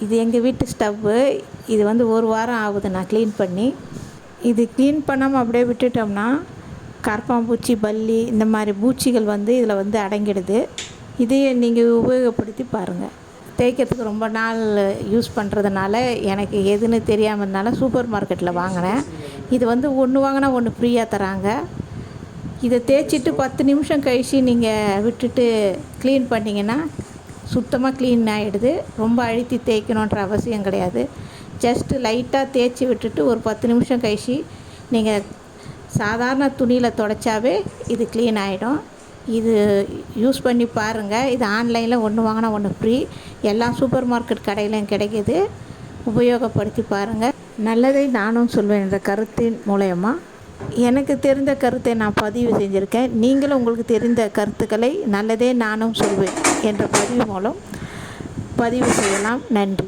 இது எங்கள் வீட்டு ஸ்டவ்வு. இது வந்து ஒரு வாரம் ஆகுது நான் க்ளீன் பண்ணி. இது க்ளீன் பண்ணாமல் அப்படியே விட்டுட்டோம்னா கரப்பான்பூச்சி, பல்லி இந்த மாதிரி பூச்சிகள் வந்து இதில் வந்து அடங்கிடுது. இதையே நீங்கள் உபயோகப்படுத்தி பாருங்கள். தேய்க்கிறதுக்கு ரொம்ப நாள் யூஸ் பண்ணுறதுனால எனக்கு எதுன்னு தெரியாமல் இருந்தனால சூப்பர் மார்க்கெட்டில் வாங்கினேன். இது வந்து ஒன்று வாங்கினா ஒன்று ஃப்ரீயாக தராங்க. இதை தேய்ச்சிட்டு 10 நிமிஷம் கழித்து நீங்கள் விட்டுட்டு க்ளீன் பண்ணிங்கன்னா சுத்தமாக க்ளீன் ஆகிடுது. ரொம்ப அழுத்தி தேய்க்கணுன்ற அவசியம் கிடையாது. ஜஸ்ட்டு லைட்டாக தேய்ச்சி விட்டுட்டு ஒரு 10 நிமிஷம் கழித்து நீங்கள் சாதாரண துணியில் துடைச்சாவே இது க்ளீன் ஆகிடும். இது யூஸ் பண்ணி பாருங்கள். இது ஆன்லைனில் ஒன்று வாங்கினா ஒன்று ஃப்ரீ. எல்லா சூப்பர் மார்க்கெட் கடையிலையும் கிடைக்கிது. உபயோகப்படுத்தி பாருங்கள். நல்லதை நானும் சொல்வேன் என்ற கருத்தின் மூலயமா எனக்கு தெரிந்த கருத்தை நான் பதிவு செஞ்சுருக்கேன். நீங்களும் உங்களுக்கு தெரிந்த கருத்துக்களை நல்லதே நானும் சொல்வேன் என்ற பதிவு மூலம் பதிவு செய்யலாம். நன்றி.